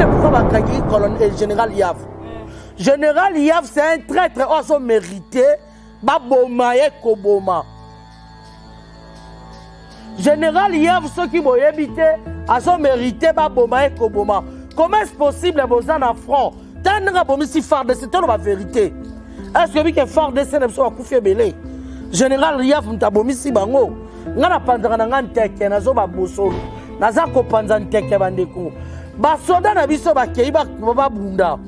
comprenez pourquoi le général Yav. Général Yav, c'est un traître qui a mérité. Baboma et Koboma. Général Yav, ceux qui vont habiter, ont mérité Baboma et Koboma. Comment est-ce possible que vous en avez front? Tant que vous avez si fort de c'est la vérité. Est-ce que vous avez fort de c'est la vérité? Général Yav, vous avez si bango. Vous avez pendant un teke, vous avez bosolo. Vous avez pendant un teke bandeko. Basoda na biso bakei babunda.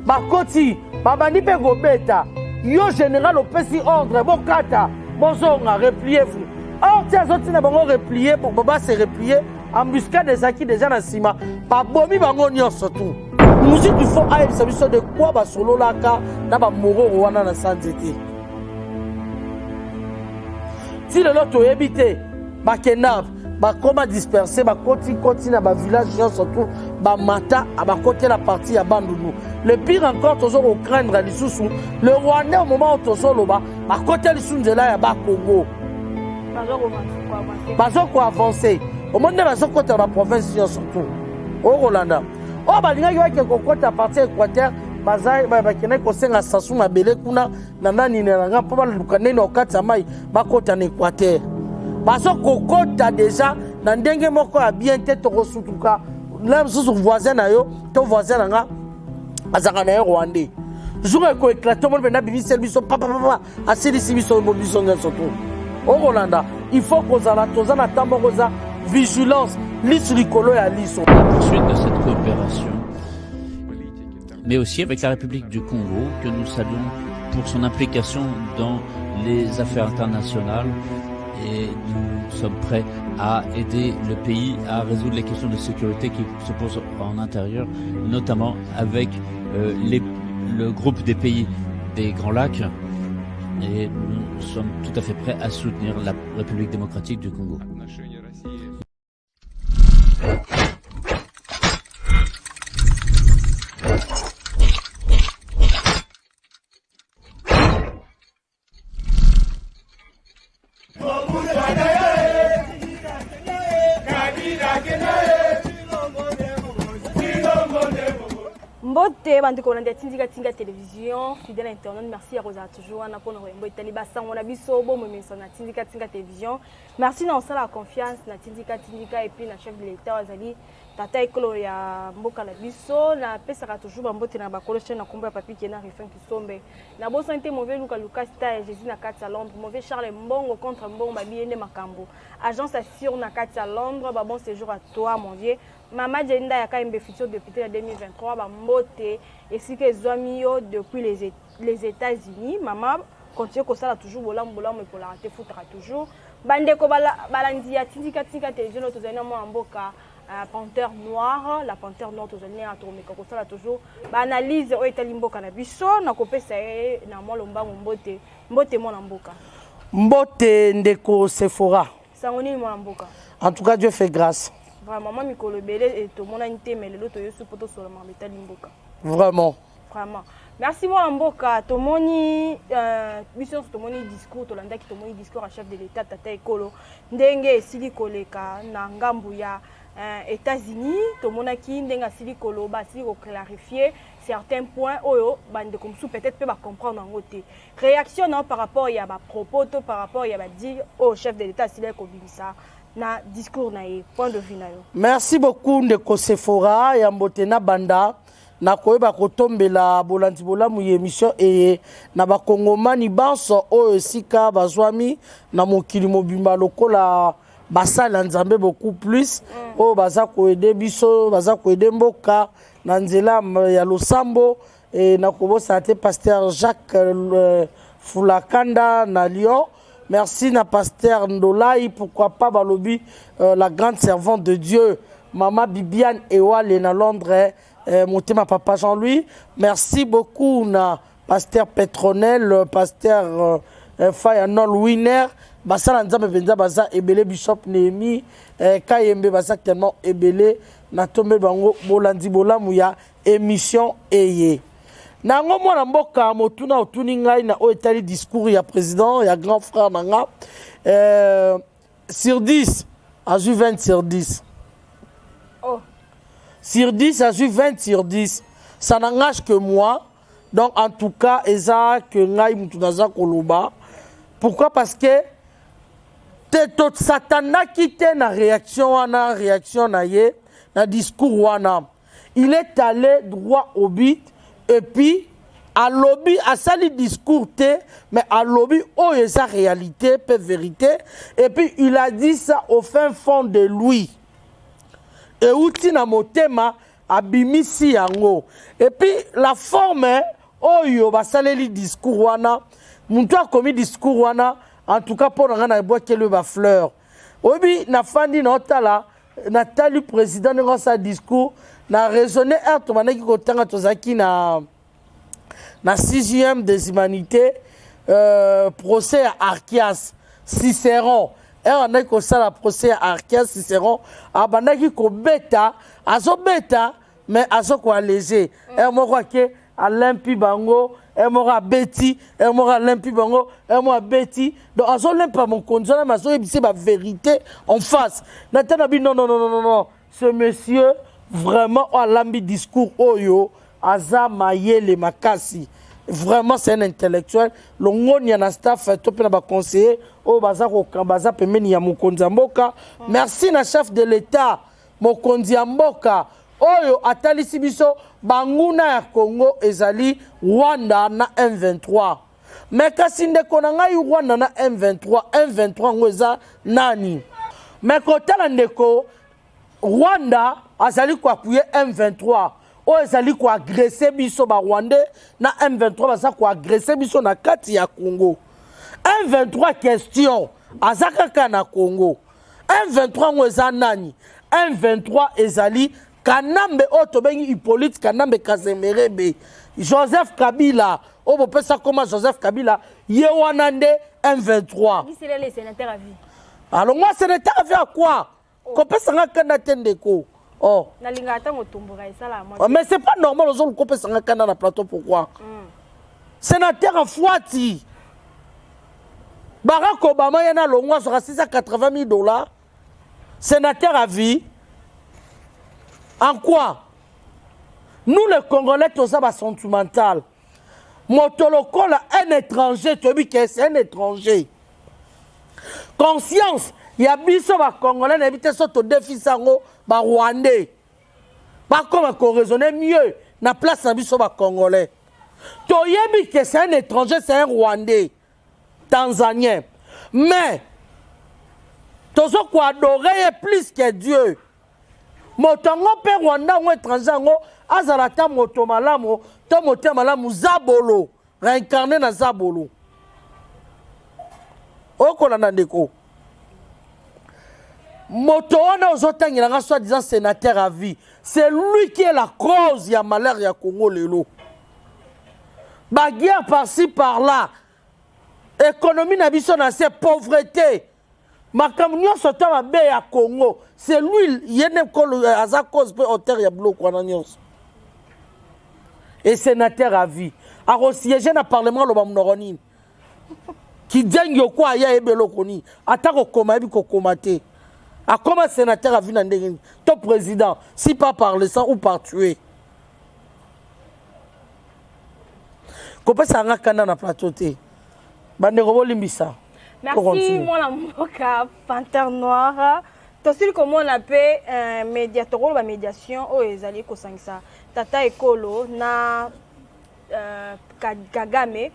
Bakoti, babandi pe gobeta. Yo général au petit ordre, bon kata, bon zonga, repliez-vous. Or, tiens, autres ne vont replier pour Baba se replier, embuscade des acquis déjà dans Sima. Pas bomi bango nyon surtout. Nous dit qu'il faut aller service de quoi ba solo la ka na ba moro wana na sanzete. Si le lot habité, ba kenab, ba comment disperser, ba koti na ba village surtout, ba mata, ba côté la partie à Bandounou. Le pire encore, toujours au craindre les sous. Le Rwandais au moment où toujours là, à côté les sous de là, il y a Congo. Bazo quoi avancer. Au moment où bazo côté la province surtout. Au Rolanda. Oh bah il y a quelque côté à partir Équateur, bazai bah qui n'est qu'au sein à Sassou ma belle kuna nana ni nanga pas mal lukane no kata mai ba côté en Équateur. Bazo côté déjà dans ndenge moko a bien tête au sutuka. Là sous voisin na yo, ton voisin nanga azakana Rwandais. Jour ko éclate tout le monde vient bibi service papa assez ici biso biso surtout. Au Rolanda, il faut qu'on a tozana tamboza vigilance l'isricolo et liso. La poursuite de cette coopération, mais aussi avec la République du Congo que nous saluons pour son implication dans les affaires internationales et nous sommes prêts à aider le pays à résoudre les questions de sécurité qui se posent en intérieur, notamment avec le groupe des pays des Grands Lacs. Et nous sommes tout à fait prêts à soutenir la République démocratique du Congo. Mbote bandi ko nande tinga télévision fidèle internet merci à Rosa toujours na pona rembo itali basango na biso bo momeso na tinga télévision merci na osala confiance na tinga et puis na chef de l'état azali tata ekolo ya mboka na biso na pesaka toujours ba mbote na bakolo chaîne na kombo ya papi kena refin kisombe na bo santé mauvais Luka Lucas Star Jésus na kati à Londres mauvais Charles Mbongo contre Mbongo babiende makambo agence assure na kati à Londres ba bon séjour à toi mon vieux Mama Jenda ya Kaimbe futur député en 2023 ba mbote et si que Zwamio depuis les États-Unis maman continue comme ça toujours bolam et pour la rater foutra toujours bande ko balandi ya tinga télévision to zana mo mboka panthère noire la panthère noire to zana atomé comme ça toujours ba analyse o etali mboka na biso na kopesa na mo lombango mbote mo na mboka mbote ndeko Sephora sangoni mo na mboka en tout cas Dieu fait grâce. Vraiment, Mikolo Belé et tout le monde a été mais l'autre est supporté sur le marché Limboka. Vraiment. Vraiment. Merci moi Mboka. Tout le monde mission tout le monde discours tout le monde qui tout le monde discours à chef de l'État Tata Ekolo. Ndenge sili koleka na ngambu ya États-Unis tout le monde qui ndenga sili kolo ba sili ko clarifier certains points oyo bande comme sous peut-être peut pas comprendre en côté. Réaction non par rapport il y a ba propos par rapport il y a ba dire au chef de l'État sili ko bimisa. Na discours na point de vue na yo. Merci beaucoup ndeko Sephora ya mbotena banda na koyeba kotombela bolandi bolamu émission et na bakongomani banso oyo sika bazwami na mokili mobimba lokola basala nzambe beaucoup plus oyo baza koede biso baza koede mboka na nzela ya losambo et na kobosa te pasteur Jacques Fulakanda na Lyon. Merci na pasteur Ndolai, pourquoi pas Balobi, la grande servante de Dieu, Maman Bibiane Ewale na Londres, ma papa Jean-Louis. Merci beaucoup na pasteur Petronel, pasteur Fayanol Winner, Basala Nzambe Benza Baza Ebele Bishop Nehemi, Kayembe Baza tellement Ebele, na tombe bango Bolandi Bolamuya, émission Eye. Nango mwana mboka motuna otuni ngai na o etali discours ya président ya grand frère nanga sur 10 à 20 sur 10. Oh sur 10 azui 20 sur 10 ça n'engage que moi. Donc en tout cas eza que ngai mutu naza koloba. Pourquoi? Parce que tout satana qui te na réaction na ye na discours wana. Il est allé droit au but et puis à lobby à sali discours te mais à lobby oh eza réalité peu vérité et puis il a dit ça au fin fond de lui. Et outi na motema abimisi yango. Et puis la forme oyo basaleli discours wana muntu a commis discours wana en tout cas pour na bois que le ba fleur. Obi na fandi na otala na tali président ngo sa discours na raisonner to manaki ko tanga tozaki na 6e des humanités procès à Archias Cicéron. Et on a que ça la procès à Archias Cicéron abandaki ko beta azo beta mais azo ko léger. Et moi crois que Alain Pibango et moi Betty et moi Alain Pibango et moi Betty donc azo lempa mon konzona mais azo ebisi ba vérité en face. Natanabi non ce monsieur vraiment a l'ambi discours oyo aza mayele makasi. Vraiment c'est un intellectuel. Le ngoni na staff topena ba conseiller o baza ko baza pemeni ya mokonzi mboka. Merci na chef de l'état mokonzi mboka oyo atalisi biso banguna ya Congo ezali Rwanda na M23. Mais kasi ndeko na ngai Rwanda na M23 ngoza nani? Mais kotala ndeko Rwanda azali ko appuyer M23. O ezali ko agresser biso ba Rwandais na M23 baza ko agresser biso na kati ya Congo. M23 question azaka na Congo. M23 ngoza nani? M23 ezali Kanambe Otobengi Hippolyte Kanambe Kazemerebe Joseph Kabila Obo pesa comment Joseph Kabila Yewanande M23. Qui c'est les sénateurs à vie? Alors moi sénateur à vie à quoi? Qu'on peut s'en Tendeko. Oh. Mais c'est pas normal aux autres qu'on peut s'en dans la plateau pourquoi? Sénateur à Fouati. Barack Obama yana longwa sur 680 000 $. Sénateur à vie. En quoi? Nous les Congolais, tout ça va sentimental. Motoloko là, un étranger, tu dis que c'est un étranger. Conscience, il y a biso ba Congolais, n'habite sur ton défi sango, ba Rwandais. Pas comme qu'on raisonne mieux, na place na biso ba Congolais. Tu yebi que c'est un étranger, c'est un Rwandais, Tanzanien. Mais, tu sais quoi adorer plus que Dieu. Motongo pe Rwanda ou étranger ngo azalata moto malamo to moto malamu Zabolo réincarné na Zabolo okola na ndeko moto wana ozotangira nga soit disant sénateur à vie c'est lui qui est la cause ya malheur ya Congo lelo ba guerre par-ci par-là économie na biso na c'est pauvreté. Makamnyo sotama be ya Congo, c'est lui yene kolo aza cause pe hauteur ya bloc wana nyonso. Et sénateur à vie. A siéger na parlement lo bamnoroni. Ki dengi okwa ya ebelo koni, atako koma ebi ko komate. A comment sénateur à vie na ndenge to président, si pas par le sang ou par tuer. Ko pesa nga kanda na plateau te. Bande ko limbisa. Merci, mon Panthère Noire. Tu sais comment on appelle médiateur la médiation au ezali ko sangisa tata ekolo na Kagame.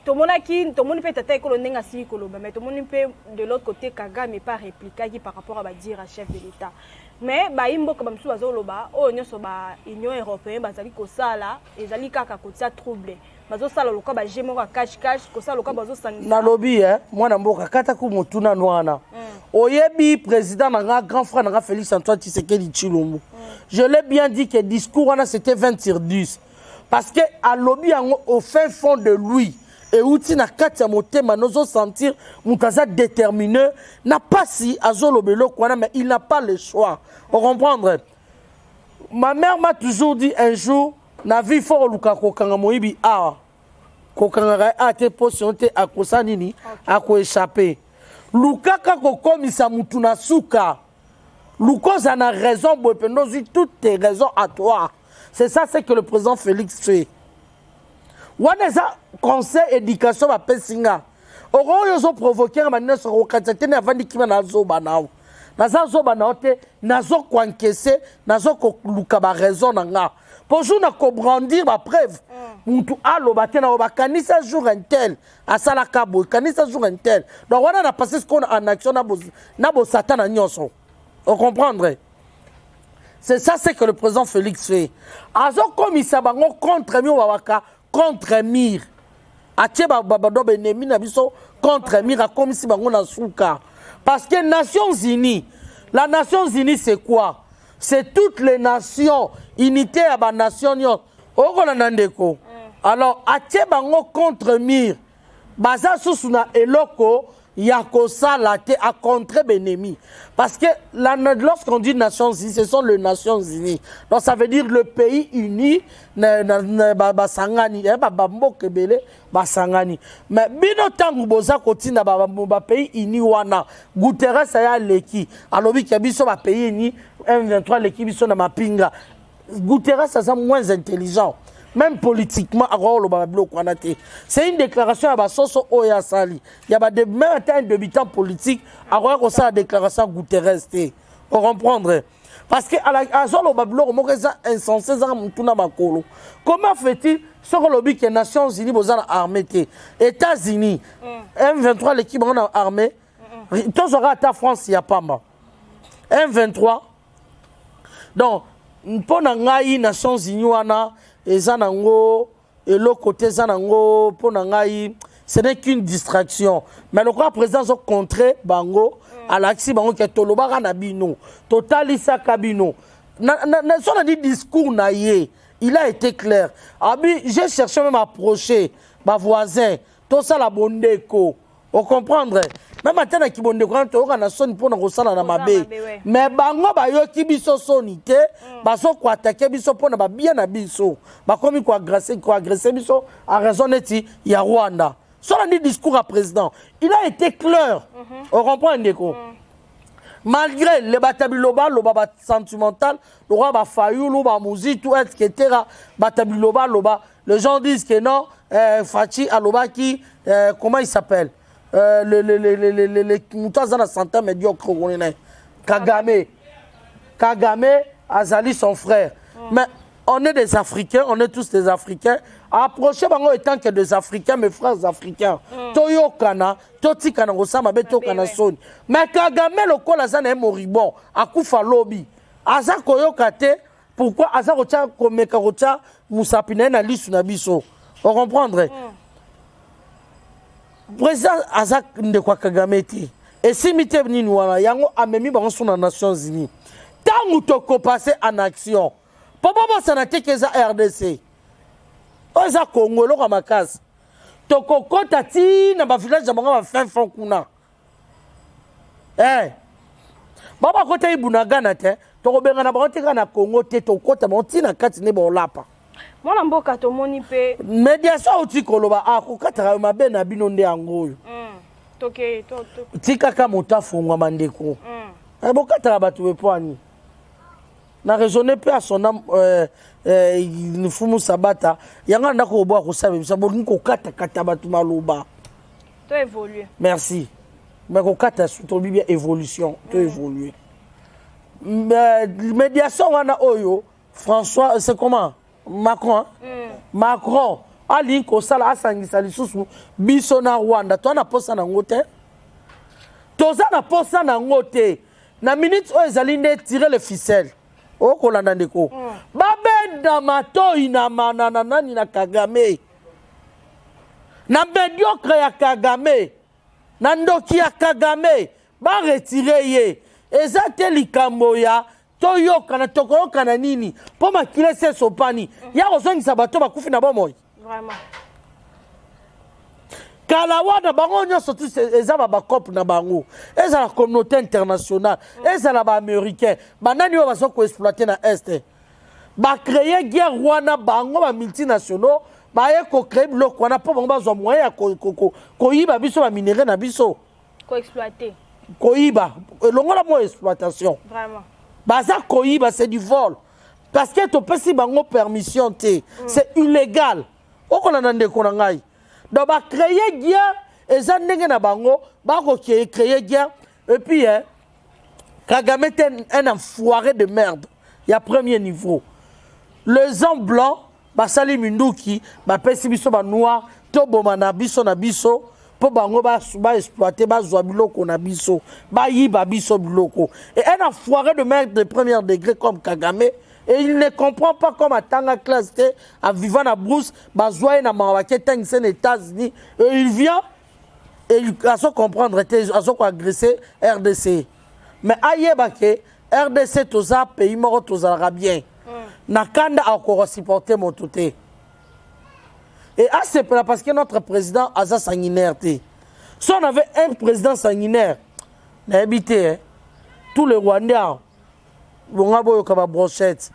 Tout le monde peut tata ekolo ndenga si ekolo mais tout le monde peut de l'autre côté Kagame pas répliquer par rapport à dire à chef de l'État. Mais ba imbo comme msu bazoloba o nyoso ba Union européenne bazali ko sala ezali kaka ko tia trouble. Bazo sala loka ba jemo ka cash ko sala loka bazo sangisa. Na lobby mwana mboka kata ku motuna nwana. Oyebi président na grand frère na Félix Antoine Tshisekedi Tshilombo. Je l'ai bien dit que discours wana c'était 20 sur 10 parce que à lobby au fin fond de lui et outi na kati ya motema nozo sentir mutaza déterminé n'a pas si azolobelo kwana mais il n'a pas le choix. Vous comprendre? Ma mère m'a toujours dit un jour na vie fort luka kokanga moyibi a kokanga a te positionné à kosanini à ko échapper luka ka ko komisa mutu na suka Lucas en a raison, Boependozi, toutes tes raisons à toi. C'est ça, c'est que le président Félix fait. Waneza conseil éducation à Pessinga. Oro yozo provoquer un manière sur Okatene avant de kima nazo banao. Nazo banao te nazo kwankese nazo ko lukaba raison nanga. Pour jour na ko brandir ba preuve. Muntu alo batena o bakanisa jour intel à salaka boy kanisa jour intel. Donc wana na passé ce qu'on a en action na bo satan na nyonso. Vous comprendrez? C'est ça c'est que le président Félix fait. Azo komisa bango contre mi wawaka contre Mir. Atie babado benemi na biso contre Mir a comme si bango na souka. Parce que Nations Unies, la Nations Unies c'est quoi? C'est toutes les nations, unité à ba nation nyo. Oko na ndeko. Alors atie bango contre Mir. Baza susuna eloko Yakosa late à contrer Benemi. Parce que lorsqu'on dit Nations Unies, ce sont les Nations Unies. Donc ça veut dire le pays uni, Basangani, Basangani. Mais bino tangu boza kotina ba pays uni wana. Guterres aya leki. Alobi kiabiso ba pays uni, M23 leki biso na mapinga. Guterres ça moins intelligent. Même politiquement, c'est une déclaration à Basoso Oya Sali. Il y a même un débutant politique à la déclaration Guterres. Vous comprenez? Parce que à la zone au Babylone, on est insensé. Comment fait-il sur le lobby que les Nations Unies ont armé? États-Unis, M23, l'équipe en armée. Tous aura à France, il n'y a pas mal. M23. Donc, pour les Nations Unies, et Zanango, et l'autre côté Zanango, pour Nangaï, ce n'est qu'une distraction. Mais le grand président a contré Bango, à l'axi Bango qui est Tolobara Nabino, Totalisa Kabino. Son discours naïe, il a été clair. J'ai cherché même à approcher ma voisin, tout ça la bondeko. Vous comprenez? Même maintenant qui bonde quand on a sonné pour nous ressentir dans ma baie. Mais bango ba yo ki biso sonité, baso ko attaquer biso pour na ba bien na biso. Ba comme ko agresser biso a raison neti ya Rwanda. Sur le discours à président, il a été clair. On comprend ndeko. Malgré les batabiloba, le baba sentimental, le roi ba fayou, le ba musique tout etc. Batabiloba, les gens disent que non, Fachi Alobaki, comment il s'appelle? Les moutons dans la santé médiocre. Kagame, Azali, son frère. Mais on est des Africains, on est tous des Africains. Approchez Bango étant que des Africains, mes frères africains. Toyo Kana, Toti Kana, Osama Beto Kana Soni. Mais Kagame, le col Azan est moribond, Akoufa Lobby. Aza Koyo Kate, pourquoi Aza Rocha Komeka Rocha Moussapine na lisu na biso? Vous comprendrez? Président Azak Ndekwa Kagame ti. Et si mite venu nouana, yango amemi bango sur les Nations Unies. Tant ou toko passé en action. Papa ça n'a été que ça RDC. Oza Congo lo kamakasi. Toko kota ti na ba village bango ba fin fond kuna. Baba kota ibunaga na te, toko benga na bango te na Congo te to kota bango ti na kati ne ba olapa. Mwana mboka to moni pe médiation uti koloba akukataka mabe na bino nde yangoyo toke to tika ka motafungwa mandeko bokataka bato bepwani na raisonner pe à son âme Fumu Sabata yanga ndako obo akosaba bisa bolingi kokata bato maloba to évoluer. Merci. Mais kokata to bibia évolution to évoluer. Médiation wana oyo François c'est comment Macron, Macron, Alinko Sala Asangisa Lisusu, Biso na Rwanda, toi na posa na ngote. Toza na posa na ngote. Na minute o ezalinde tirer le ficelle. O kolanda ndeko. Babenda mato ina manana nani na Kagame. Na mediocre ya Kagame. Na ndoki ya Kagame. Ba retirer ye. Ezate likambo ya Toyo kana toko kana nini po makile se sopani ya ozongisa bato bakufi na bomoy vraiment kala wana bango nyoso tu ezaba ba cop na bango eza la communauté internationale eza la ba américain banani wa baso ko exploiter na est ba créer guerre wana bango ba multinationaux ba ye ko créer bloc wana po bango bazwa moyen ko yiba biso ba minerais na biso ko exploiter ko yiba longola mo exploitation vraiment baza koyiba c'est du vol parce que topesi bango permission te c'est illégal okolanda ndeko na ngai donc ba créer guerre eza ndenge na bango bako créer guerre et puis Kagame était un enfoiré de merde il y a premier niveau les hommes blancs basali minduki bapesi biso ba noir to boma na biso po bango ba exploiter ba zwa biloko na biso ba yiba biso biloko et un enfoiré de merde de premier degré comme Kagame et il ne comprend pas comme atanga classe à vivant na brousse ba zwa na mawake tang sen États-Unis et il vient et il a so comprendre a so agresser RDC mais ayeba ke RDC toza pays moko toza bien nakanda encore supporter mon touté. Et c'est parce que notre président a ça sanguinaire. Si on avait un président sanguinaire, n'habité tous les Rwandais, on a beau comme brochette.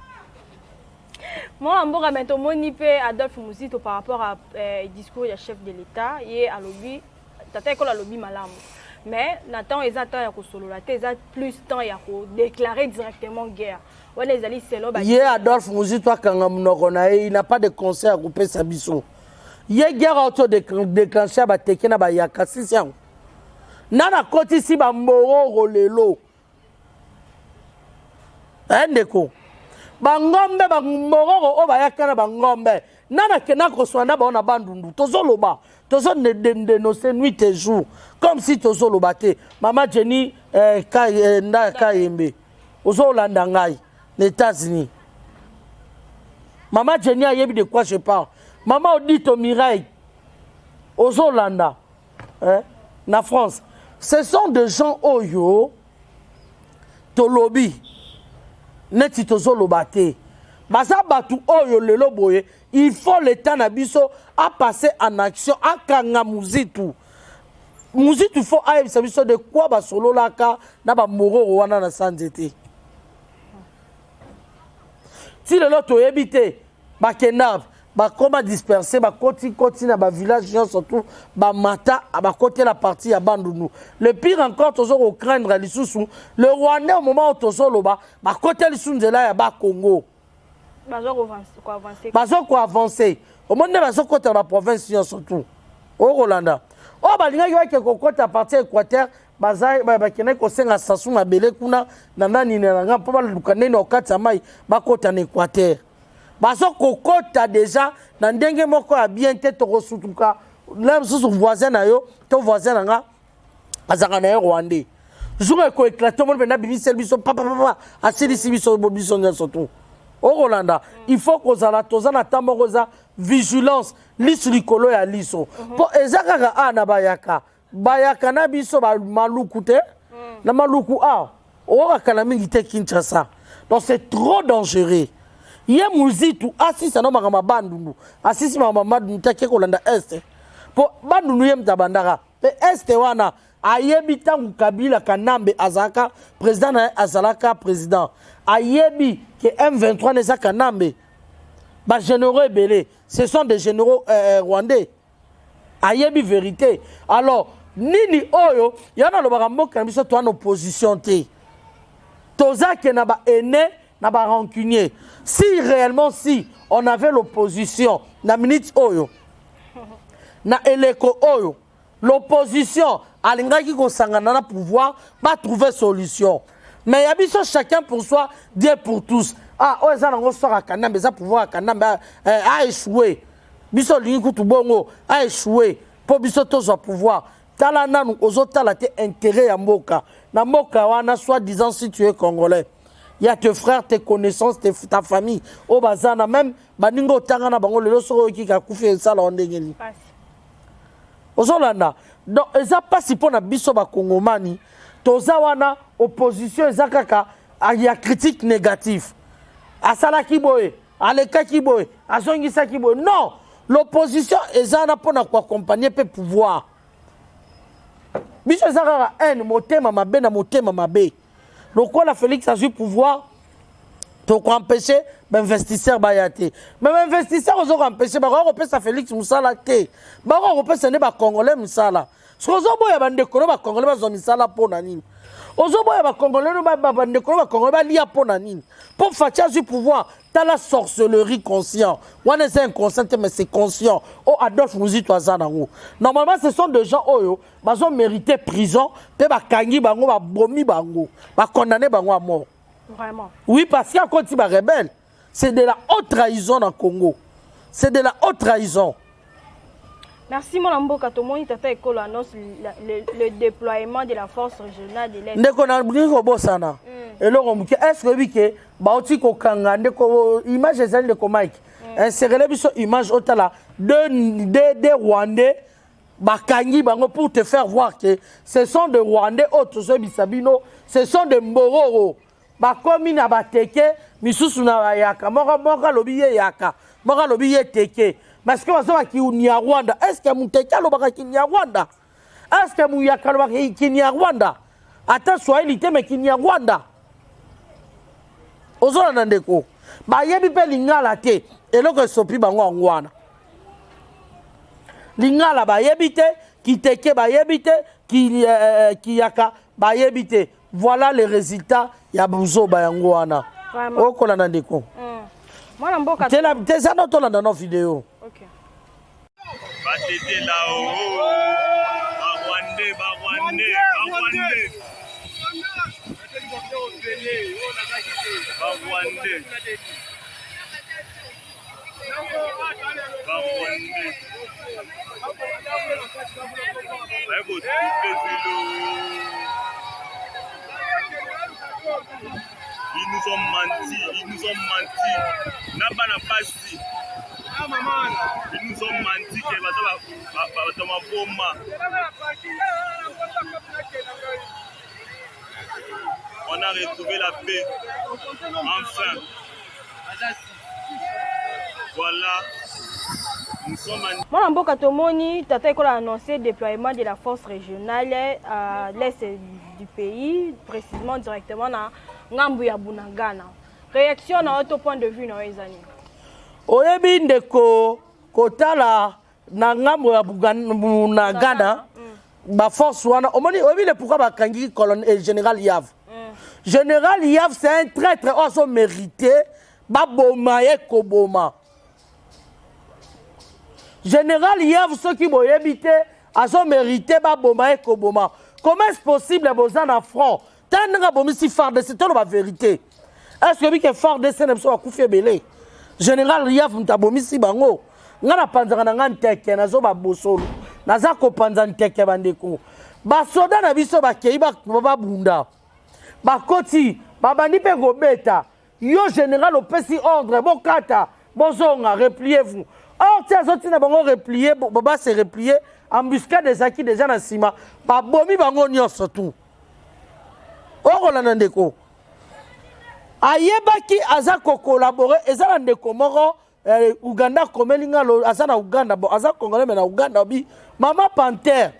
Moi, on va mettre mon IP Adolphe Muzito par rapport au discours du chef de l'État et à lobby, t'as école à lobby malam. Mais Nathan ils attendent à solo la thèse plus temps à déclarer directement guerre. Ouais les alliés c'est là. Hier Adolphe Muzito il n'a pas de concert à couper sa biso. Hier guerre auto déclenché ba tekena ba yakasi sian. Nana koti si ba mboro rolelo. Ndeko. Ba ngombe ba mboro o ba yakana ba ngombe. Nana kena ko swanda ba ona bandundu. Tozoloba. Tozo ne dénoncer nuit et jour comme si tozoloba te. Mama Jenny nda kayembe. Ozo landa ngai les États-Unis. Mama Jenny a yebi de quoi je parle. Maman Odite au Mireille, aux Hollanda, na France, ce sont des gens oyo, tolobi, neti tozo lobate. Basa batu oyo le loboye, il faut l'État nabiso à passer en action, à kanga muzitu. Muzitu faut aïe sabiso de quoi ba solo laka na ba moro wana na sanzete. Si le lot ebité, ba kenab. Ba comment disperser ba koti na ba village surtout ba mata ba côté la partie ya bandunu le pire encore toujours craindre lisusu le Rwandais au moment où tozolo ba côté lisunzela ya ba Congo bazo ko avancer au monde bazo côté la province surtout au Rolanda o ba linga yo ke ko côté partie Équateur bazai ba kene ko senga sasu mabele kuna na nani na nga po ba lukane no kati mai ba côté na Équateur. Baso kokota déjà na ndenge moko ya bien te to kosutuka là sous voisin na yo ton voisin nga azaka na Rwandais jour ko éclater mo na bimisel biso papa asili biso biso surtout au Rolanda il faut que za la tozana tamokoza vigilance lisu likolo ya liso po ezaka na bayaka na biso ba maluku te na maluku o kana mingi te Kinshasa donc c'est trop dangereux. Ye muzitu asisa no makama bandundu asisi mama mutake kolanda este po bandundu ye mtabandaka pe este wana ayebi tangu Kabila Kanambe azaka président na azalaka président ayebi que M23 ne zaka Kanambe ba généraux belé ce sont des généraux rwandais ayebi vérité alors nini oyo yana lo bakamboka biso to en opposition te tozake na ba ene na ba rancunier. Si réellement si on avait l'opposition na minute oyo na eleko oyo l'opposition alingaki ko sangana na pouvoir pas trouver solution mais yabiso chacun pour soi Dieu pour tous oza nango sora Kanambe za pouvoir Kanambe a échoué biso lingi kutu bongo a échoué po biso tozo pouvoir tala nanu ozotala te intérêt ya mboka na mboka wana soit disant si tu es congolais. Il y a tes frères, tes connaissances, ta famille. Au bazana même, baningo tangana bango le soro qui a coupé ça la ondengeni. Ozolanda. Donc eza pas si pour na biso ba kongomani, toza wana opposition ezakaka il y a critique négative. Asala kiboye, aleka kiboye, azongisa kiboye. Non, l'opposition ezana pour na ko accompagner pe pouvoir. Biso ezakaka un motema mabe na motema mabe. Donc, quand la Félix a eu pouvoir, tu as empêché l'investisseur bayate. Mais l'investisseur, ils ont empêché, ils ont empêché Félix Moussala. Ils ont empêché les Congolais Moussala. Ce qu'ils ont empêché les Congolais Moussala pour Nani. Ozoboya ba Congolais no ba ndeko ba Congolais ba lia pona nini. Pour faire du pouvoir, t'as la sorcellerie conscient. On est inconscient mais c'est conscient. Oh Adolphe Muzito azanango. Normalement ce sont des gens oyo bazo mérité prison, pe ba kangi bango ba bomi bango, ba condamné bango à mort. Vraiment. Oui parce qu'il y a quand il rebelle, c'est de la haute trahison en Congo. C'est de la haute trahison. Merci mon amboka tomoni tata ekolo annonce le déploiement de la force régionale de l'Est. Ndeko na bringo bosana. Eloko muke est-ce que bike baoti ko kanga ndeko image ezali de Mike. Insérer biso image otala de Rwandais bakangi bango pour te faire voir que ce sont des Rwandais autres bisabino, ce sont des Mbororo. Bakomi na bateke misusu na yaka moka lobiye yaka moka lobiye teke. Parce que wazo ki unia Rwanda, est-ce que muteka lo baka kinya Rwanda? Est-ce que muyaka lo baka kinya Rwanda? Ata Swahili te me kinya Rwanda. Ozola nandeko. Ba yebi pe lingala te, eloko sopi bango ngwana. Lingala ba yebi te, kiteke ba yebi te, kiyaka ba yebi te. Voilà les résultats ya buzo ba ngwana. Okola nandeko. Mwana mboka te ça notre dans nos vidéos. OK. Batete là-haut. Rwandais. Ils nous ont menti. Nabana pasi. Ils nous ont menti que on a retrouvé la paix. Enfin. Voilà. Nous sommes en... Mon mboka tomoni tata ekola annoncé le déploiement de la force régionale à l'est du pays, précisément directement dans ngambu ya Bunagana. Réaction na autre point de vue na ezani. Oyebi ndeko kotala na ngambu ya Bunagana ba force wana omoni oyebi le pourquoi ba kangi colonel général Yav. Général Yav c'est un traître oso mérité ba bomaye koboma. Général Yav ceux qui boyebi te aso mérité ba bomaye koboma. Comment est-ce possible bozan en front? Tandanga bomisi farde c'est la vérité. Est-ce que bike farde c'est nemso akufi belé? Général Yav mtabomisi bango. Ngana panzanga na nganteke nazo ba bosolo. Naza ko panza nteke bandeko. Ba soda na biso ba kei ba bunda. Ba koti babandi pe gobeta. Yo général opesi ordre bokata bozonga repliez-vous. Or tia zoti na bango replier baba se replier embuscade des acquis déjà na sima. Ba bomi bango nyonso tout. Orolanda ndeko. Ayebaki azako collaborer ezala ndeko moko Uganda komelinga lo azana Uganda bo aza Congolais mais na Uganda bi Mama Panther.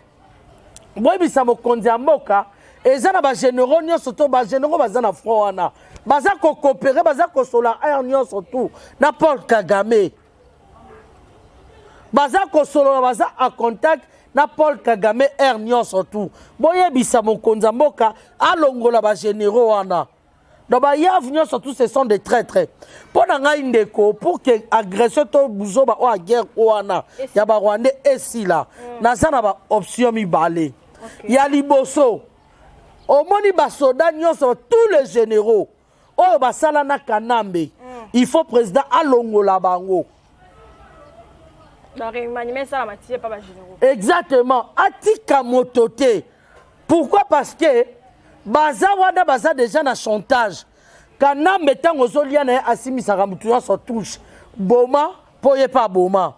Boy bisa mokonzi mboka ezana ba généraux nyonso to ba généraux bazana front wana. Baza ko coopérer baza ko sola air nyonso tout na Paul Kagame. Baza ko solo baza en contact na Paul Kagame air nyonso tout. Boye bisa mokonzi mboka alongola ba généraux wana. Donc, il y a surtout ce sont des traîtres. Pour que l'agression de Bouzo soit guerre, il y a des Rwandais ici là. Il y a une option mi balé. Il y a Liboso. Au moni basoda tous les généraux. Oh basala na Kanambe. Il faut président alongo la bango. Exactement. Atika motote. Pourquoi? Parce que baza wada baza déjà na chantage. Kana metango zoliana asimi sakamutuya so touche. Boma poye pa boma.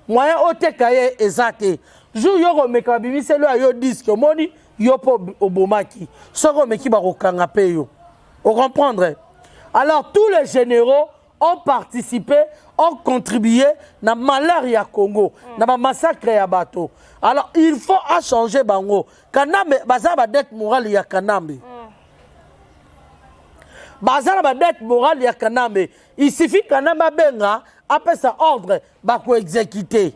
Moyen otekaye ezate. Jou yoko meka bimise lo ayo disque moni yo po obomaki. Soko meki ba kokanga pe yo. Vous comprendre? Alors tous les généraux ont participé, ont contribué na malheur ya Congo, na massacre ya bato. Alors il faut changer bango. Kanambe baza ba dette morale ya Kanambe. Baza ba dette morale ya Kanambe. Il suffit Kanamba benga après sa ordre ba ko exécuter.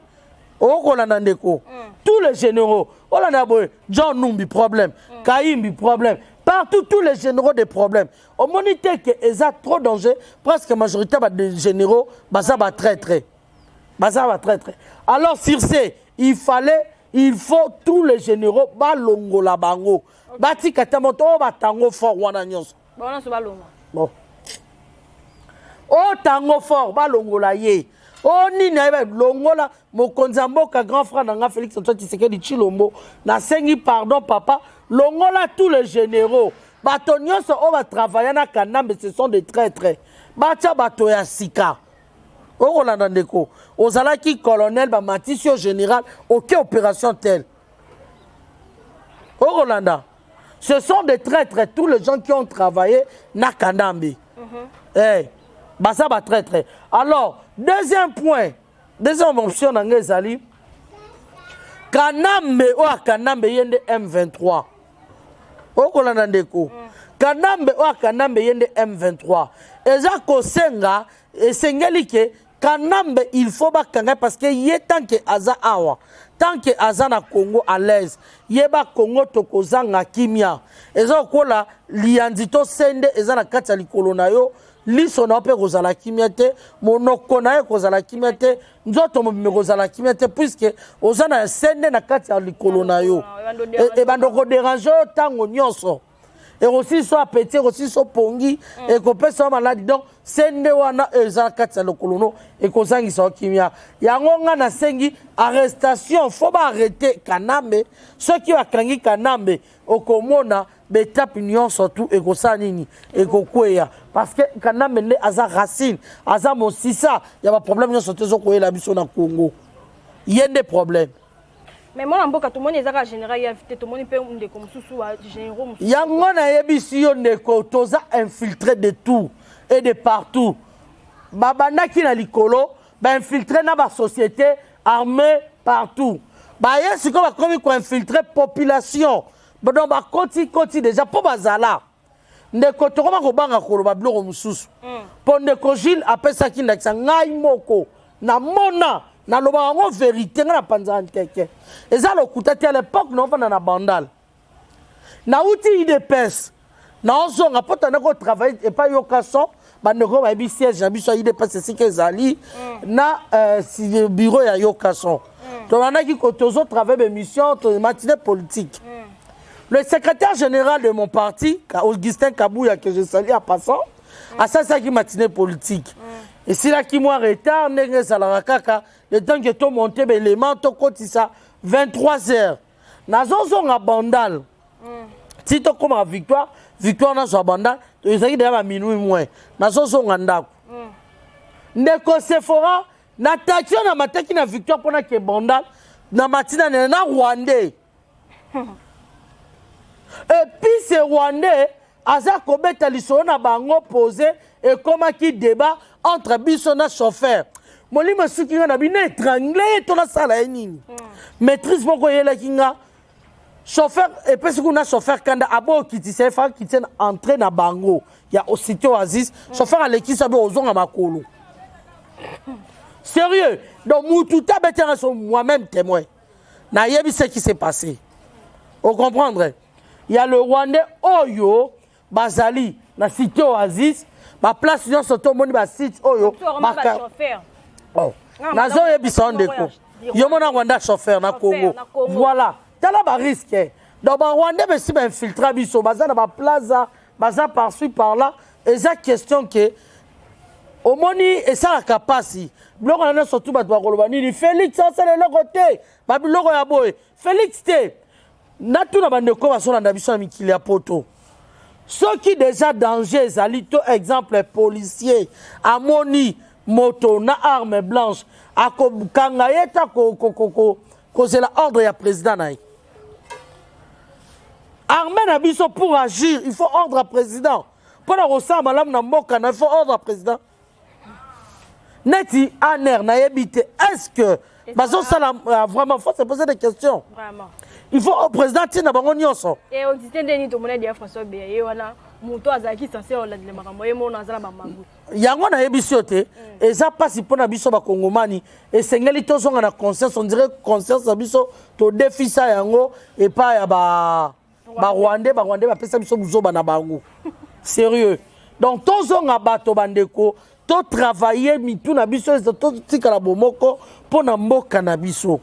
Okolanda ndeko. Tous les généraux, olanda boy John Numbi problème, Kaimbi problème, Partout, tous les généraux des problèmes. Au moniteur que ça trop danger, presque la majorité des généraux, ça va très. Alors, sur ce, il faut tous les généraux, balongo la bango. Bati katamoto, batango fort, wana nyonso. Bon. Oh, tango fort, balongo la ye. Oh, nini longo la, mokonzambo ka grand frère nanga Félix Antoine Tshisekedi Tshilombo, na sengi pardon papa, longo la tous les généraux. Bato nyonso o va travailler na Kanambe, ce sont des traîtres. Batia bato ya sika. O Rolanda ndeko, ozalaki colonel ba matisio général, aucune opération telle. O Rolanda. Ce sont des traîtres, tous les gens qui ont travaillé na Kanambe. Eh, ça va traître. Alors, deuxième point, deuxième option dans les alliés, Kanambe ou Kanambe yende M23. O Rolanda ndeko. Kanambe ou Kanambe yende M23. Eza kosenga esengeli ke Kanambe il faut ba kanga parce que yé tant que aza awa, tant que aza na Congo à l'aise, yeba Congo tokozanga kimia. Eza kola liandito sende eza na kati ya likolo na yo, liso na pe kozala kimia te, monoko na ye kozala kimia te, nzoto mo kozala kimia te puisque oza na sende na kati ya likolo na yo. E bandoko déranger tango nyonso. Et aussi soit petit, aussi soit pongi, et qu'on peut soit malade. Donc, c'est ne wana ezakatsa le colono et qu'on s'en soit kimia. Yangonga na sengi arrestation, faut pas arrêter Kanambe. Ceux qui ont kangi Kanambe, au komona, betap union surtout et qu'on s'en nini et qu'on kweya. Parce que Kanambe ne aza racine, aza mosisa, il y a pas problème de sortir au kweya la mission dans Congo. Il y a des problèmes. Mais moi, tout le monde est général, il y a tout le monde peut me comme sous généraux. Il y a un émission de toza infiltré de tout et de partout. Babana qui na likolo, ba infiltré na ba société armée partout. Ba yé c'est comme ko infiltrer population. Ba donc ba konti déjà pour bazala. Ndeko to koma ko banga ko ba biloko mususu. Pour ndeko Gilles après ça qui ndakisa ngai moko na mona. Na loba ngo vérité na panza nteke eza lokutati à l'époque non va na bandal na uti IDPS na ozonga pota na ko travailler et pas yokaso bandeko ba bi siège na biso IDPS c'est que zali na si bureau ya yokaso to wana ki ko tozo travailler mission to matinée politique. Le secrétaire général de mon parti Augustin Kabouya que je salue en passant à ça qui matinée politique. Et si là qui moi retard n'est salara kaka le temps que tu montes l'élément to kotisa 23h nazozo nga bandal si to comme à victoire na so bandal to ezaki déjà minuit moins nazozo nga ndako ndeko Sephora na taxi na mataki na victoire pona ke bandal na matina na Rwandais et puis c'est Rwandais aza kobeta lisolo na bango posé et comment qui débat entre biso na chauffeur molimo suki na bina étranglé to na sala nini maîtrise moko yela kinga chauffeur et puis kuna chauffeur kanda abo kitise fa kitien entrer na bango ya osité oasis chauffeur aleki sabe ozonga makolo sérieux donc mututa betera so moi-même témoin na yebi ce qui s'est passé vous comprendre il y a le Rwandais Oyo Bazali na cité oasis ma place yon soto moni ba site oyo ma chauffeur oh nazo yebisa ndeko yo mona Rwanda chauffeur na Congo voilà tala ba risque donc ba Rwanda be si ba infiltrer biso baza na ba plaza baza par-ci par-là et ça question que au moni et ça la capacité bloko na surtout ba to koloba ni Félix ça c'est le côté ba biloko ya boy Félix té na tout na bandeko ba sona na biso na mikili ya poto. Ceux qui déjà danger, zalito exemple policier, amoni moto na arme blanche, ako kangayeta ko c'est la ordre ya président naï. Armée na biso pour agir, il faut ordre à président. Pour la ressemble à na mboka, il faut ordre à président. Neti aner na yebite, est-ce que bazo sala vraiment faut se poser des questions. Vraiment. Il faut au président tina bango nyonso. Et on dit ndeni to mona dia François Béé wana muto azaki censé on la de makambo ye mona azala mamangu. Yango na yebisi te et ça passe pour na biso ba kongomani et sengeli to zonga na conscience on dirait conscience na biso to défisa yango et pas ya ba Rwandais bapesa biso buzoba na bango. Sérieux. Donc tozonga bato bandeko, to travailler mitu na biso to tika la bomoko pour na mboka na biso.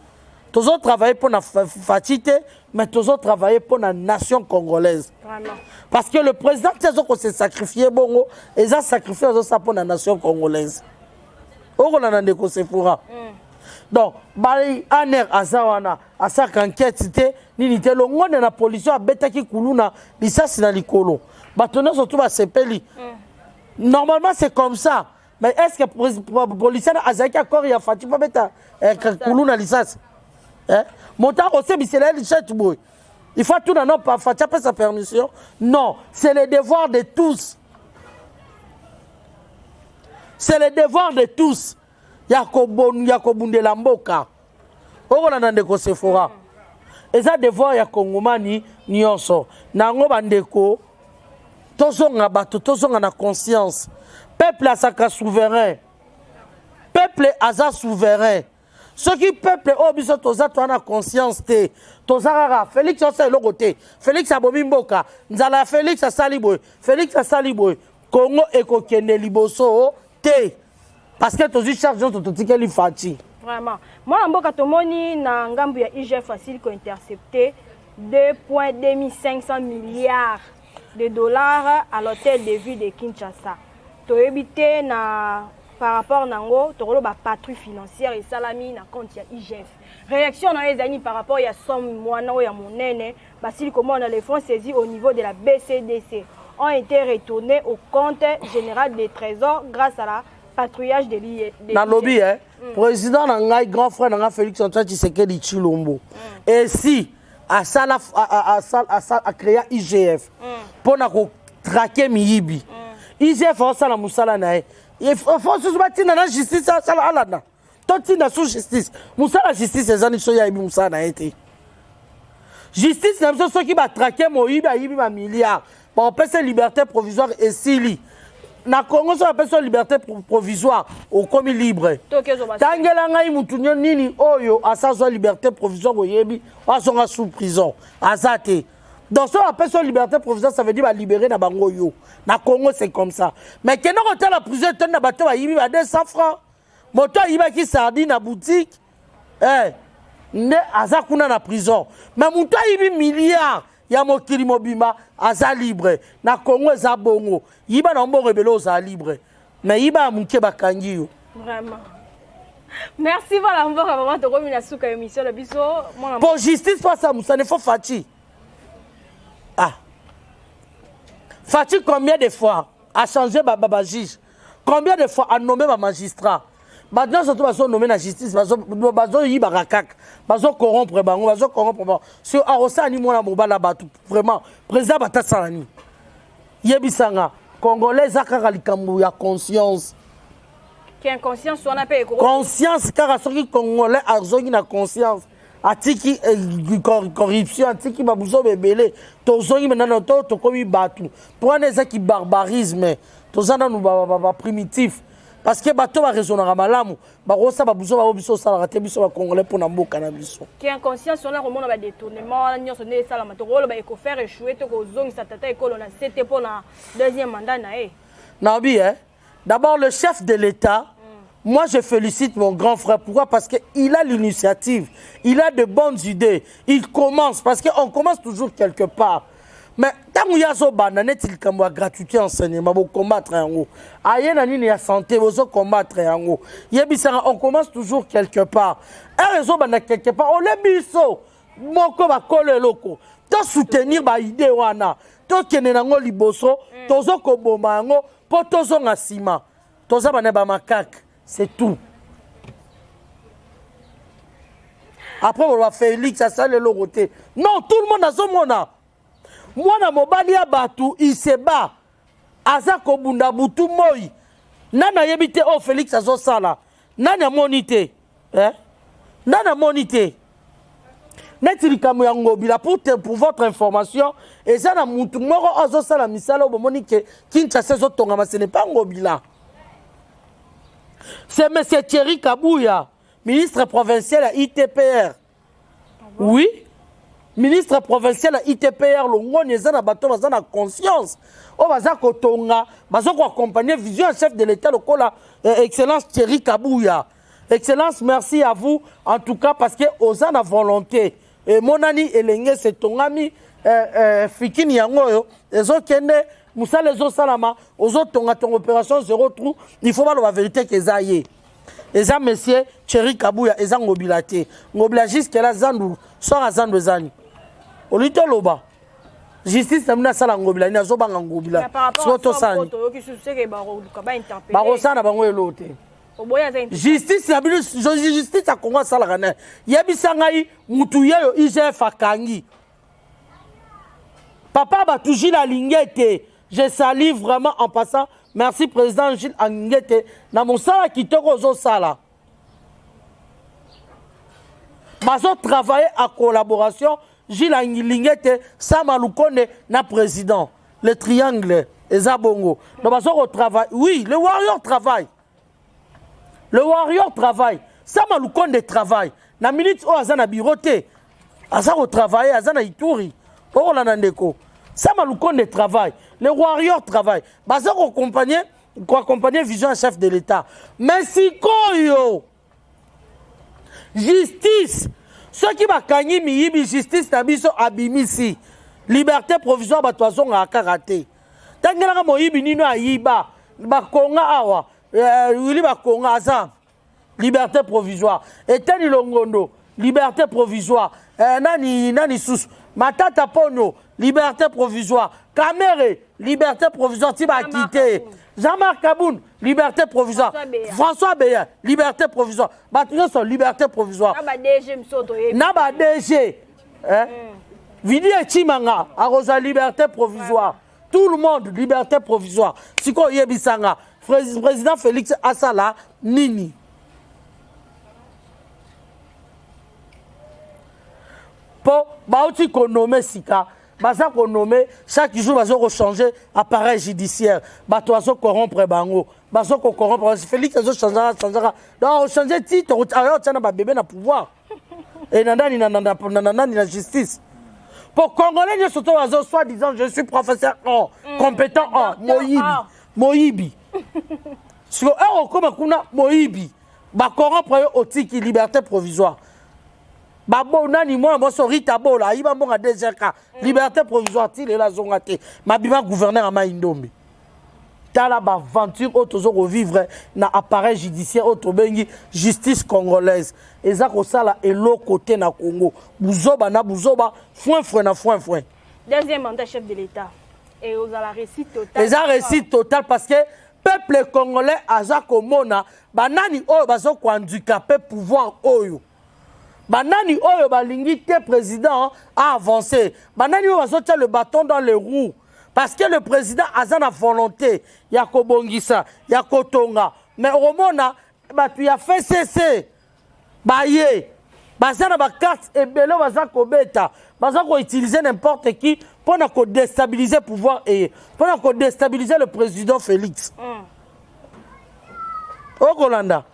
Tozo travailler pour na fatité, mais tozo travailler pour la nation congolaise. Vraiment. Parce que le président qui s'est sacrifié bongo, ils ont sacrifié ça pour la nation congolaise. Okolana ndeko sefura. Donc, bali aner azawana asaka enquête c'était nini te longone na police abetaki kuluna lisasi na likolo. Batona surtout ba sepeli. Normalement c'est comme ça. Mais est-ce que le policier a azaki accord ya fati pa beta kuluna lisasi? Hein? Monta aussi bisela lisati boy. Il faut tout non pas fati pas sa permission. Non, c'est le devoir de tous. C'est le devoir de tous. Yakobundela mboka. Oko na ndeko sefora. Eza devoir ya kongomani nyonso. Nango bandeko tozonga bato tozonga na conscience. Peuple asaka souverain. Peuple aza souverain. Ce qui peuple obiso toza to na conscience te. Tozara Félix osa eloko te. Félix abomi mboka. Nzala Félix asali boy. Félix asali boy. Congo ekokende liboso te. Parce que tu charges de les fati. Vraiment. Moi, en Boka Tomoni, na ngambu ya IGF facile ko intercepté 2,25 milliards de dollars à l'hôtel de ville de Kinshasa. To évité na par rapport nango, to rolo ba patrouille financière et salami na compte ya IGF. Réaction na les amis par rapport ya somme mwana ya monene, basili comment on a les fonds saisis au niveau de la BCDC ont été retournés au compte général des trésors grâce à la patrouillage de l'IE. Dans le lobby, président Nangai, grand frère Nangai Félix Antoine Tshisekedi Tshilombo. Et si, à créer IGF, pour traquer Miyibi, IGF a la Moussala Nae. Il faut se battre dans la justice à Alana. Tout est sous justice. Moussala justice, les années soya et Moussala Nae. Justice, c'est ceux qui va traquer Moïbi à Yibi, un milliard. On peut se liberté provisoire et Sili. Na Congo so appelle ça liberté provisoire au commis libre. Tangela ngai mutunyo nini oyo asazo liberté provisoire oyebi asonga sous prison azate. Donc ça appelle ça liberté provisoire ça veut dire ba libérer na bango yo. Na Congo c'est comme ça. Mais keno ko la prison tena bato ba yibi ba 200 francs. Moto yiba ki sardine na boutique. Ne azakuna na prison. Mais moto yibi milliard ya mokili mobima aza libre na Congo eza bongo yiba na mbo rebelo za libre mais yiba munke bakangi yo vraiment. Merci voilà on va vraiment te remettre la souka émission le biso pour justice pas ça ne faut Fati Fati combien de fois a changé baba juge combien de fois a nommé ma magistrat. Maintenant, surtout, ils sont nommés la justice, ils ont yiba rakak, ils ont corrompre bango, ils ont corrompre bango. Si Arosa ni mona mobala batu, vraiment, président bata salani. Yebisanga, Congolais zakara likambu ya conscience. Qui a conscience, on a payé conscience, car à ceux qui Congolais ont na conscience. Atiki corruption, atiki babuzo bebele, tozongi maintenant to komi batu. Pour un ezaki barbarisme, tozana nous ba primitif. Parce que bato va raisonner à malamu, barosa babuzo ba obiso sala raté biso ba congolais pour na mboka na biso. Qui est inconscient sur la remona ba détournement, nyo sonné sala matoro ba eko faire échouer to ko zongi sa tata école na c'était pour la deuxième mandat na e. Nabi d'abord le chef de l'État, moi je félicite mon grand frère pourquoi parce que il a l'initiative, il a de bonnes idées, il commence parce que on commence toujours quelque part. Mais tant qu'il y a ce banane, il y a gratuité enseignement, pour combattre en haut. Aïe, il y a santé, pour combattre en haut. On commence toujours quelque part. Et raison, quelque part, on est biso. Moko va coller loco. To soutenir ba idée wana. To kene nango liboso. Tozo koboma ngo. Po tozo ngasima. Toza bane ba makak. C'est tout. Après, on va faire Félix, ça sale le roté. Non, tout le monde a son mona. Moi na mobali ya batu il se bat aza ko bunda butu moi nana yebite o Félix azo sala nana monité nana monité netili kamu ya ngobila pour votre information et ça na mutu moko azo sala misala bo monique Kinshasa zo tonga ce n'est pas ngobila c'est monsieur Thierry Kabouya ministre provincial à ITPR oui ministre provincial à ITPR longoni eza na bato baza na conscience o baza kotonga baza ko accompagner vision chef de l'état lokola excellence Thierry Kabouya. Excellence, merci à vous en tout cas parce que oza na volonté et monani elenge se tongami fikini yango yo ezokende musala ezosalama ozotonga ton opération zéro trou il faut ba la vérité que ça y est. Eza monsieur Thierry Kabouya eza ngobila te ngobila jusque là zandu sora zandu zani olito loba justice namna sala ngobila ni azobanga ngobila soto sani barosana bango elote justice ya bino justice ya Congo sala kana yebisa ngai mutu yeyo IGF akangi papa ba toujours la lingete je salue vraiment en passant. Merci président Gilles Angete. Na mosala kitoko zo sala. Bazo travailler en collaboration Gilles Angete Sama Lukone na président. Le triangle ezabongo. Donc bazo travaille. Oui, le warrior travaille. Le warrior travaille. Sama Lukone travaille. Na minute o azana biroté. Aza ko travailler azana ituri. O la ndeko. Sama Lukone travaille. Les warriors travaillent. Baza ko accompagner vision chef de l'État. Mais si koyo justice ceux qui va kanyi miyibi justice na biso abimisi liberté provisoire batoazo nga karaté. Tangela moyibi nino ayiba bakonga awa wili bakonga azam liberté provisoire. Eteni longondo liberté provisoire. Nani sous Matata Pono liberté provisoire. Caméré, liberté provisoire, tu vas quitter. Jean-Marc Kaboun, liberté provisoire. François Beya, liberté provisoire. Batouyo sont liberté provisoire. Naba DG. Vidi et Chimanga, Arosa, liberté provisoire. Tout le monde, liberté provisoire. Siko Yebisanga, président Félix Assala, Nini. Pour Baouti Konome Sika. Baza ko nommé chaque jour bazo ko changer appareil judiciaire bato bazo corrompre bango bazo ko corrompre Félix bazo changera donc changer titre ayo tana ba bébé na pouvoir et nandani na justice pour congolais ne surtout bazo soit disant je suis professeur compétent Moyibi sur un comme kuna Moyibi ba corrompre au titre liberté provisoire. Babo nani moi boso Rita Bola iba mbonga DGK liberté provisoire ti la zongate mabima gouverneur à Maindombe tala ba aventure otozo revivre na appareil judiciaire otobengi justice congolaise eza ko sala elo côté na Congo buzoba foin. Deuxième mandat chef de l'État et aux la réussite totale. Les réussite totale parce que peuple congolais aza komona banani oyo bazo ko handicapé pouvoir oyo. Banani oyo balingi te président a avancé. Banani oyo bazotia le bâton dans les roues. Parce que le président a la volonté. Ya kobongisa, ya kotonga. Mais au moment tu as fait cesser. Baye. Bazana ba carte et belo baza kobeta. Baza ko utiliser n'importe qui pour déstabiliser le pouvoir et pour déstabiliser le président Félix. Au Golanda.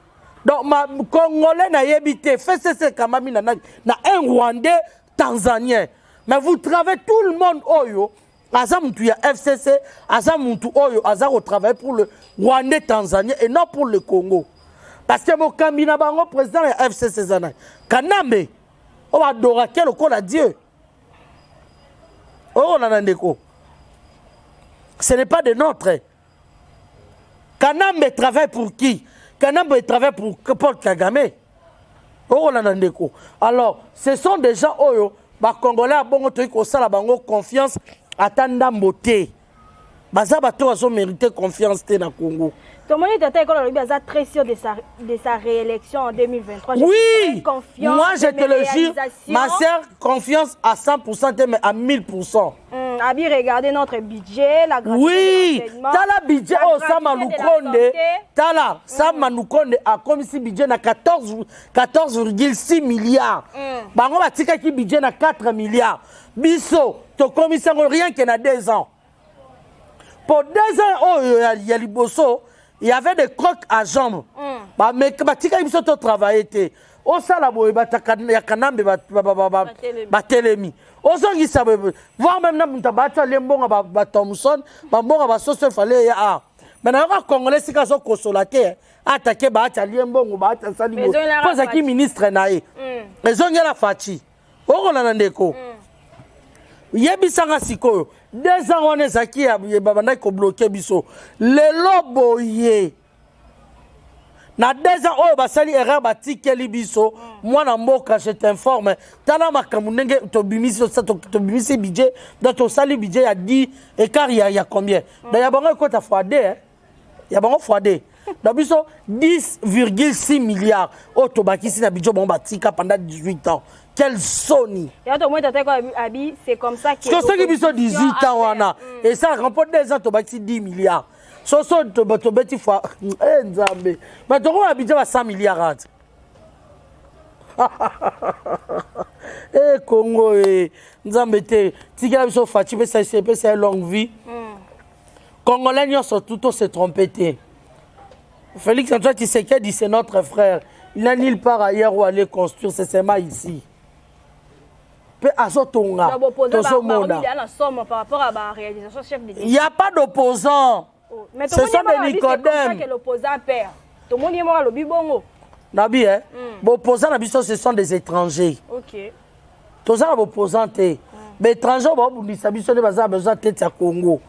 Donc, ma Congolais n'a habité, fait cesser Kamami na un Rwandais Tanzanien. Mais vous travaillez tout le monde oyo, Azamutu ya FCC, Azamutu oyo, Azaro travaille pour le Rwandais Tanzanien et non pour le Congo. Parce que mon Kambina Bango président ya FCC Zana. Kaname, on va adorer quel qu'on a Dieu. Oh, on a un déco. Ce n'est pas de notre. Kaname travaille pour qui? Kanambe travaille pour Paul Kagame. Oh, alors, ce sont des gens oyo, ba Congolais bongo to ko sala bango confiance atanda mbote. Baza bato azo mériter confiance te na Congo. Tomoni Tata Ekolo Lobi aza très sûr de sa réélection en 2023. Oui, moi je te le jure, ma sœur, confiance à 100%, mais à 1000%. Abi, regardez notre budget, la gratuité. Oui, tala budget au Samanukonde, tala Samanukonde a comme si budget na 14,6 milliards. Bango batika ki budget na 4 milliards. Biso, to commissaire rien que na 2 ans. Pour 2 ans, oh, il y a liboso. Il y avait des crocs à jambes. Mais quand tu as travaillé, osala boye ya kanambe batelemi ozongisa boye voir même na muta bato lembonga ba Thomson bambonga ba soso fale ya mais na yoka congolais sika zo kosolate attaquer ba ata lembongo ba ata sali bo poza ki ministre na ye ezongela fachi okolana ndeko yebisanga sikoyo 2 ans wana ezaki ya babandaki kobloke biso lelo boye na 2 ans oyo basali erreur batikeli biso mwana mboka je t'informe tala makambo ndenge tobimisi budget donc tosali budget ya 10 écart ya combien donc ya bango ekota fois 2 ya bango fois 2 donc biso 10,6 milliards oyo tobakisi na budget bango batika pendant 18 ans. Quelle soni! C'est comme ça que. Ce que biso 18 ans wana et ça remporte 2 ans tobakisi 10 milliards. Soso to beti fois nzambe. Mais to ko habité ba 100 milliards. Congo nzambe te tikela biso fachi pe ça longue vie. Congolais nyonso tout se tromper. Félix Antoine Tshisekedi c'est notre frère. Il n'a nulle part ailleurs où aller construire, c'est seulement ici. Peu azotonga. Il n'y a pas d'opposant. Ce sont des Nicodèmes. Nabi, hein? L'opposant, ce sont des étrangers. Ok. Tous les opposants, mais étrangers, ils ont besoin de tête à Congo.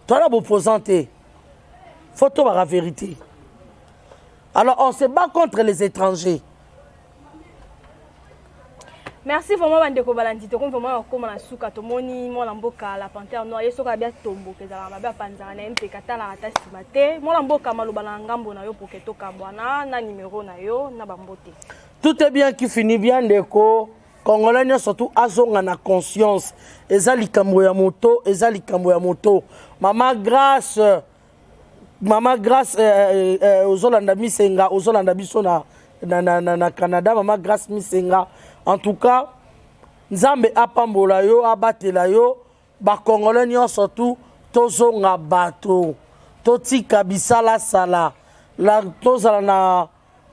Toi, les opposants, faut tout la vérité. Alors, on se bat contre les étrangers. Merci vraiment, Bandeko Balandi. Comme vraiment, comme on a souka, tomoni, mon lamboka, la panthère noire, yeso kabia tombo, que za la mabia panzana, MP kata la rata simate, mon lamboka malobana ngambo na yo poketo kabwana, na numéro na yo, na bambote. Tout est bien qui finit bien, Ndeko. Congolais, surtout, azonga na conscience. Ezali kambo ya moto, ezali kambo ya moto. Maman grâce aux Hollandais misenga, aux Hollandais biso na Canada, maman grâce misenga. En tout cas, Nzambe apambola yo, abatela yo, ba Congolais surtout, tozonga bato, totika bisala sala, la tozala na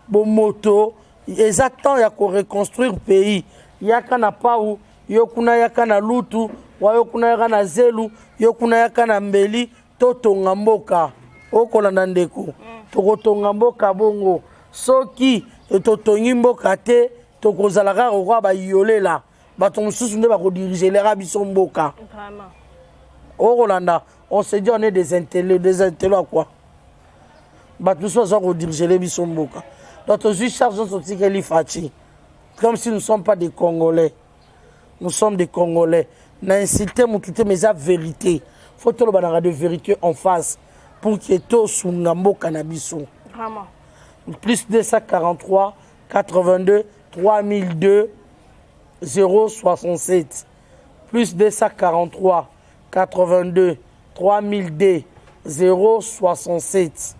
bomoto, exactement ya ko reconstruire pays. Yaka na pau, yokuna yaka na lutu, wayokuna yaka na zelu, yokuna yaka na mbeli, totonga mboka. Okolanda ndeko tokotonga mboka bongo soki totongi mboka te tokozala kaka roi bayolela bato mosusu nde bakodirijela biso mboka Vraiment. Okolanda on se dit on est des intellos à quoi bato mosusu baza kodirijela biso mboka donc tozwi charge nyonso tikeli faci comme si nous ne sommes pas des Congolais, nous sommes des Congolais. Na incité motu te mais la vérité faut toloba na de vérité en face pour que tout sungambo cannabiso. Vraiment. Plus 243 82 3002 067. Plus 243 82 3002 067.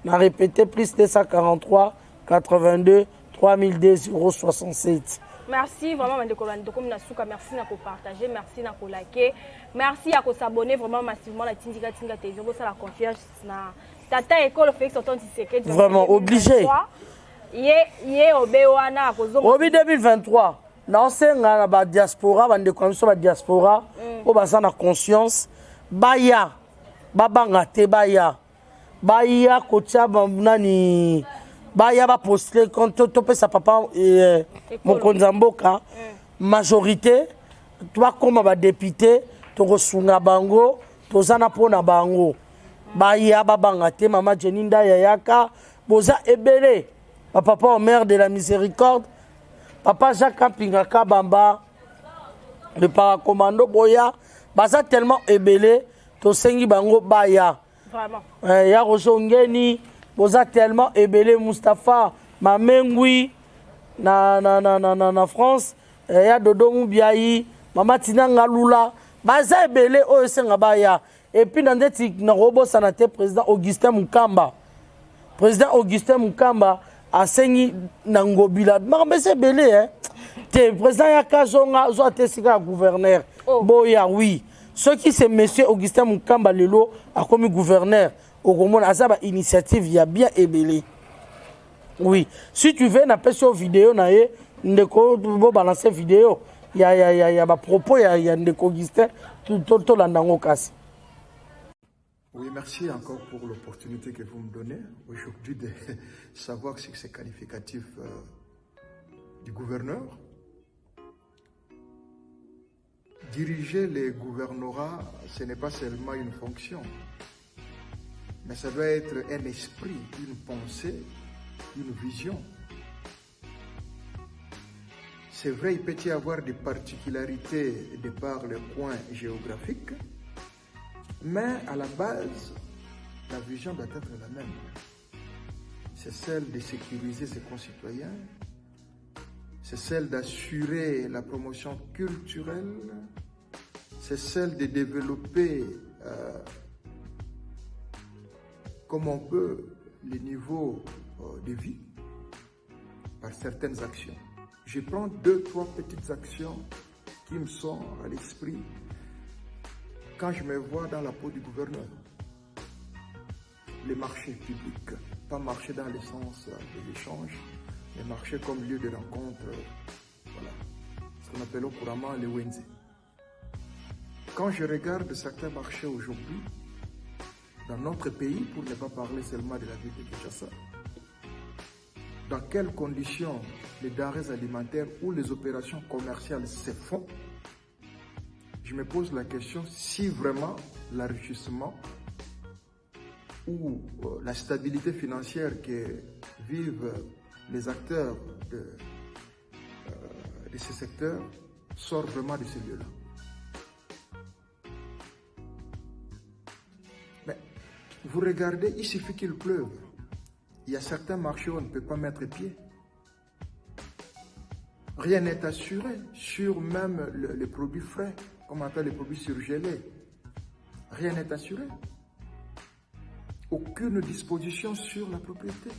On a répété plus 243 82 3002 067. Merci vraiment Bandeko Bandeko Nasuka, merci na partager, merci na liker, merci à s'abonner vraiment massivement la Tindika Tinga TV, ça la confiance na tata école Félix Antoine Tshisekedi. Vraiment obligé. Yé obewana kozongo. Obi 2023. Na senga na ba diaspora bandeko biso ba diaspora o baza na conscience baya babanga te baya kotia nani baya ba poster quand topesa papa mokonzi mboka majorité toi comme ba député to kosunga bango tozana pona bango baya babanga te mama Jeninda yayaka boza ebele papa au maire de la miséricorde papa Jacques Kampinga Kabamba le paracommando boya baza tellement ebele to sengi bango baya vraiment ya Rosongeni boza tellement ebele Mustapha Mamengui na France ya Dodo Mubiayi mama Tinanga Lula baza ebele oyo senga baya et puis dans ndeti na robo sanate président Augustin Mukamba a sengi nangobila makambe c'est belé hein te président ya kazonga zo atesika gouverneur boya oui ce qui c'est monsieur Augustin Mukamba lelo a comme gouverneur au Gomona azaba initiative ya bien ebelé Oui. Si tu veux, na pesi vidéo na ye, ndeko bo balancer vidéo. Il y a ma propos, il y a ndeko Augustin, tout l'andango kasi. Oui, merci encore pour l'opportunité que vous me donnez aujourd'hui de savoir si c'est qualificatif du gouverneur. Diriger les gouvernorats, ce n'est pas seulement une fonction, mais ça doit être un esprit, une pensée, une vision. C'est vrai, il peut y avoir des particularités de par le coin géographique, mais à la base, la vision doit être la même. C'est celle de sécuriser ses concitoyens, c'est celle d'assurer la promotion culturelle, c'est celle de développer comme on peut les niveaux de vie par certaines actions. Je prends 2-3 petites actions qui me sont à l'esprit quand je me vois dans la peau du gouverneur. Les marchés publics, pas marcher dans le sens de l'échange, mais marcher comme lieu de rencontre, voilà, ce qu'on appelle couramment les Wenze. Quand je regarde certains marchés aujourd'hui, dans notre pays, pour ne pas parler seulement de la ville de Kinshasa, dans quelles conditions les denrées alimentaires ou les opérations commerciales se font, je me pose la question si vraiment l'enrichissement ou la stabilité financière que vivent les acteurs de ces secteurs sort vraiment de ces lieux-là. Mais vous regardez, il suffit qu'il pleuve. Il y a certains marchés où on ne peut pas mettre pied. Rien n'est assuré sur même les produits frais, comme on appelle les produits surgelés. Rien n'est assuré. Aucune disposition sur la propriété.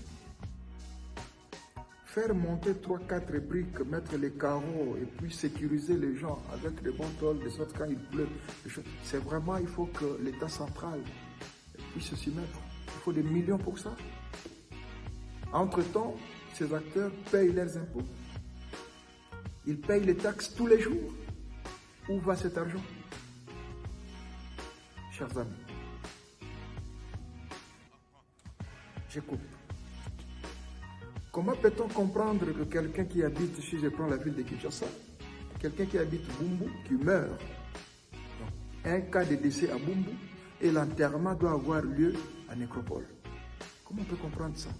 Faire monter 3-4 briques, mettre les carreaux et puis sécuriser les gens avec des bons tôles, de sorte quand il pleut, c'est vraiment, il faut que l'État central puisse s'y mettre. Il faut des millions pour ça. Entre-temps, ces acteurs payent leurs impôts. Ils payent les taxes tous les jours. Où va cet argent? Chers amis, je coupe. Comment peut-on comprendre que quelqu'un qui habite, si je prends la ville de Kinshasa, quelqu'un qui habite Bumbu, qui meurt, donc, un cas de décès à Bumbu, et l'enterrement doit avoir lieu à Nécropole. Comment on peut comprendre ça?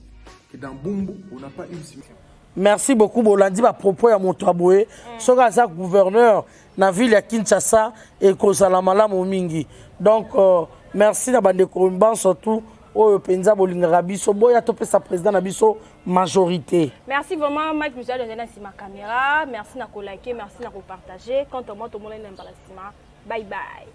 Que dans Bumbu, on n'a pas une signification. Merci beaucoup, Bolandi. À propos de Montraboué, ce gouverneur na ville de Kinshasa et Kosalamala Momingi. Donc, merci d'abord Korumban, surtout au Penza Bolingarabi, Soboya Topé sa président Nabiso majorité. Merci vraiment, Mike Michel, de donner ma caméra. Merci de liker, merci de partager. Quant à moi, tout le monde est dans le Bye bye.